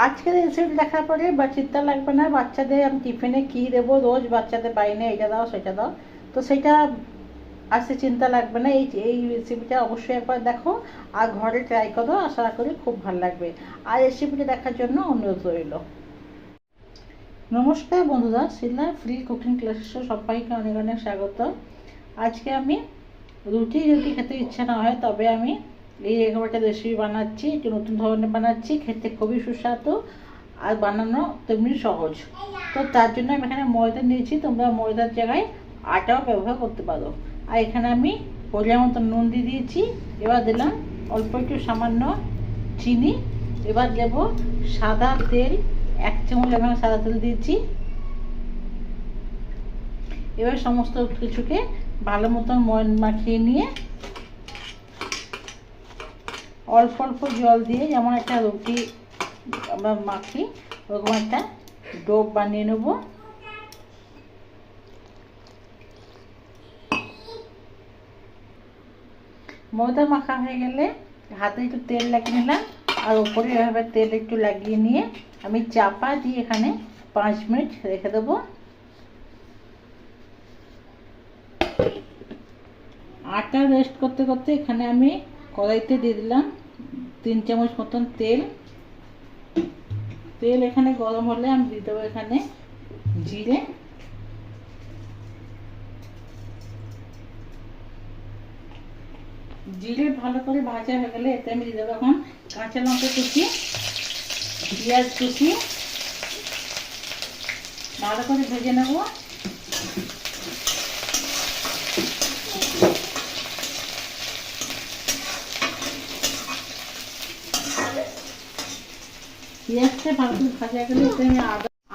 আজকের রেসিপি দেখার পরে বা চিন্তা লাগবে না বাচ্চাদের আমি টিফিনে কী দেবো, রোজ বাচ্চাদের বাইরে এটা দাও সেটা দাও, তো সেটা আজকে চিন্তা লাগবে না। এই এই রেসিপিটা অবশ্যই একবার দেখো আর ঘরে ট্রাই করো, আশা করি খুব ভালো লাগবে। আর রেসিপিটা দেখার জন্য অনুরোধ রইল। নমস্কার বন্ধুরা, শিলা ফ্রি কুকিং ক্লাসে সবাইকে অনেক অনেক স্বাগত। আজকে আমি রুটি যদি খেতে ইচ্ছা না হয় তবে আমি এই এরকম একটা রেসিপি বানাচ্ছি, একটু নতুন ধরনের বানাচ্ছি, খেতে খুবই সুস্বাদু আর বানানো তেমনি সহজ। তো তার জন্য আমি এখানে ময়দা নিয়েছি, তোমরা ময়দার জায়গায় আটাও ব্যবহার করতে পারো। আর এখানে আমি পরিমাণ মতো নুন দিয়ে দিয়েছি। এবার দিলাম অল্প একটু সামান্য চিনি। এবার দেব সাদা তেল, 1 চামচ আমি সাদা তেল দিয়েছি। এবার সমস্ত কিছুকে ভালো মতন ময়ন মাখিয়ে নিয়ে অল্প অল্প জল দিয়ে, যেমন একটা রুটি আমরা মাখি ওরকম একটা ডো বানিয়ে নেব। ময়দা মাখা হয়ে গেলে হাতে একটু তেল লাগিয়ে নিলাম, আর ওপরে এভাবে তেল একটু লাগিয়ে নিয়ে আমি চাপা দিয়ে এখানে 5 মিনিট রেখে দেবো। আটা রেস্ট করতে করতে এখানে আমি কড়াইতে দিয়ে দিলাম 3 চামচ মতন তেল। তেল এখানে গরম হলে আমি দিয়ে দেবো এখানে জিরে, জিরে ভালো করে ভাজা হয়ে গেলে এতে আমি দিয়ে দেবো এখন কাঁচা লঙ্কা কুচি, পেঁয়াজ কুচি, ভালো করে ভেজে নেব। পেঁয়াজটা ভালো করে ভাজা গেলে এতে আমি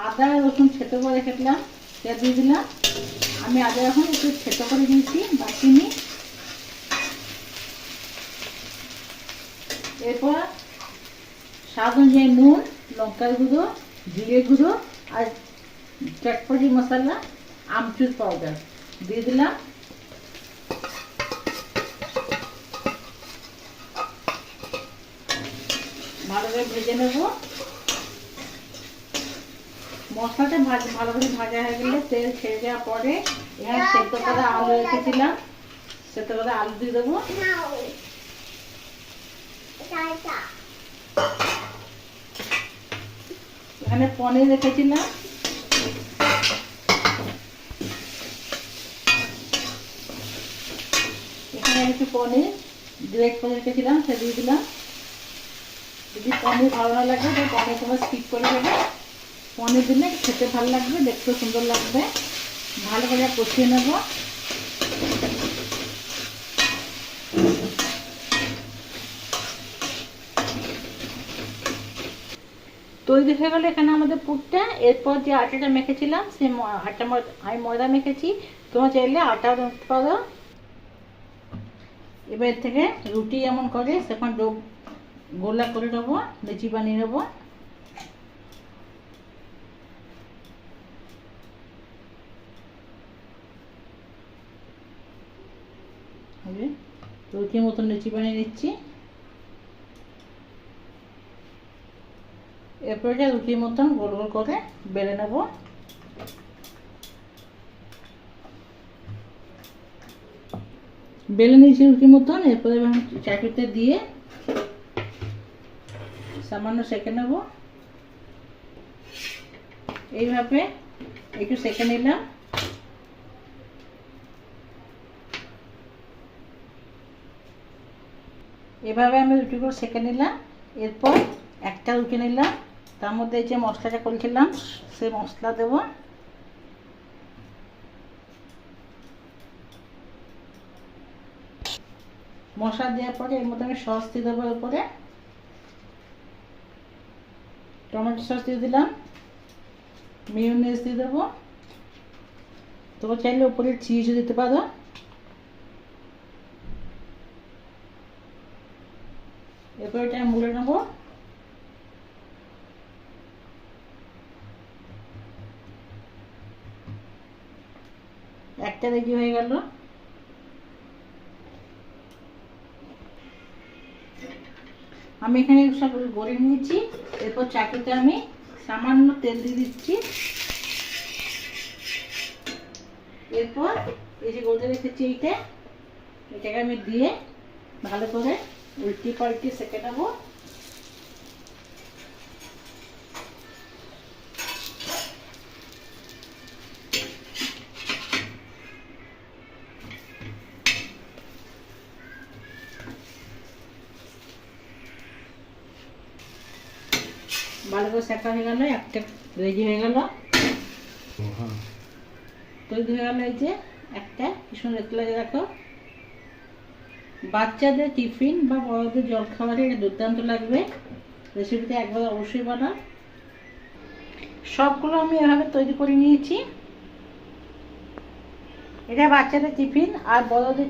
আদা রসুন ছেঁচো করে রেখেছিলাম সেটা দিয়ে দিলাম। আমি আদা এখন একটু ছেঁচো করে দিয়েছি, বাটিনি। এরপর স্বাদ অনুযায়ী নুন, লঙ্কার গুঁড়ো, জিরে গুঁড়ো আর চটপটি মশলা, আমচুর পাউডার দিয়ে দিলাম। ভালো করে ভেজে নেব। মশলাটা ভালো করে ভাজা হয়ে গেলে তেল ছেড়ে যাওয়ার পরে এখানে সেদ্ধ করা আলু রেখেছিলাম, সেদ্ধ করা আলু দিয়ে দেবো। এখানে পনির রেখেছিলাম, এখানে একটু পনির গ্রেট করে রেখেছিলাম সে দিয়ে দিলাম। যদি পনির ভালো না লাগে তো পনির তোমরা স্কিপ করে দেবে। পনির দিলে খেতে ভালো লাগবে, দেখতে সুন্দর লাগবে। ভালো করে কষিয়ে নেব। তৈরি হয়ে গেলে এখানে আমাদের পুরটা। এরপর যে আটাটা মেখেছিলাম সেই আমি ময়দা মেখেছি, তোমরা চাইলে আটা রাখতে পারো। এবার থেকে রুটি যেমন করে সেখানে গোলা করে নেবো, লুচি বানিয়ে নেবো। রুটির মতন লুচি বানিয়ে নিচ্ছি। এরপরে রুটির মতন গোল গোল করে বেলে নেব। বেলে নিয়েছি রুটির মতন। এরপরে চাটুতে দিয়ে সামান্য সেঁকে নেব। এইভাবে একটু সেঁকে নিলাম। এভাবে আমি রুটিগুলো সেঁকে নিলাম। এরপর একটা রুটি নিলাম, তার মধ্যে যে মশলাটা করেছিলাম সেই মশলা দেব। মশলা দেওয়ার পরে এর মধ্যে আমি সস দিয়ে দেবো। এরপরে টমেটো সস দিয়ে দিলাম, মেয়োনেজ দিয়ে দেবো। তোমরা চাইলে উপরে চিজও দিতে পারো। এরপর এটা মুড়ে নেব। একটা রেডি হয়ে গেল। আমি এখানে সব গড়ে নিয়েছি। এরপর চাটুতে আমি সামান্য তেল দিয়ে দিচ্ছি। এরপর এই যে গড়ে রেখেছি এটাকে আমি দিয়ে ভালো করে উল্টি পাল্টি সেঁকে নেবো। ভালো করে সেঁকা হয়ে গেল, একটা রেডি হয়ে গেল, তৈরি হয়ে গেল। এই যে একটা কি সুন্দর দেখতে লাগে দেখো। বাচ্চাদের টিফিন বা বড়দের জলখাবারে এটা দুর্দান্ত লাগবে। রেসিপিটা একবার অবশ্যই বানান। সবগুলো আমি এভাবে তৈরি করে নিয়েছি। এটা বাচ্চাদের টিফিন আর বড়দের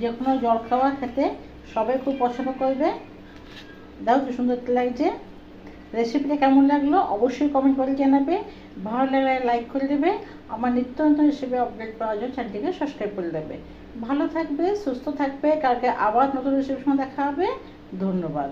যে কোনো জলখাবার খেতে সবাই খুব পছন্দ করবে। দাও কি সুন্দর লাগছে। রেসিপিটা কেমন লাগলো অবশ্যই কমেন্ট করে জানাবে। ভালো লাগলে লাইক করে দেবে। আমার নিত্য নতুন রেসিপি আপডেট পাওয়ার জন্য চ্যানেলটিকে সাবস্ক্রাইব করে দেবে। ভালো থাকবে, সুস্থ থাকবে। কালকে আবার নতুন রেসিপির সঙ্গে দেখা হবে। ধন্যবাদ।